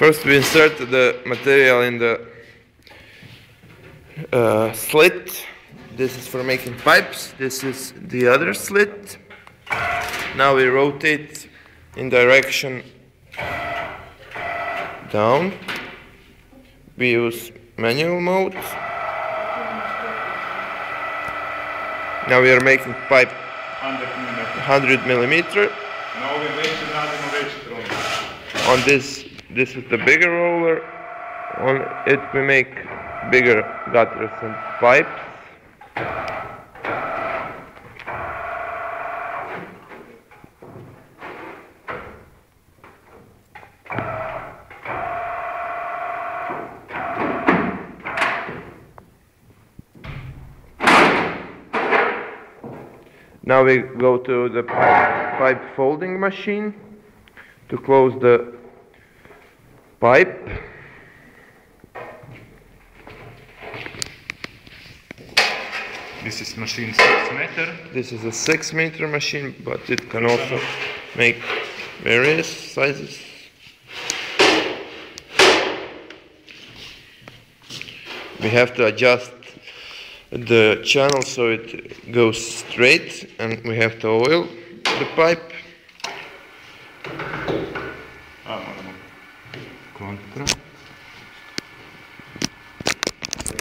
First we insert the material in the slit. This is for making pipes. This is the other slit. Now we rotate in direction down. We use manual mode. Now we are making pipe 100 millimeter. On this is the bigger roller. On it we make bigger gutters and pipes. Now we go to the pipe folding machine to close the pipe. This is machine 6 meter. This is a 6 meter machine, but it can also make various sizes. We have to adjust the channel so it goes straight, and we have to oil the pipe. Contra.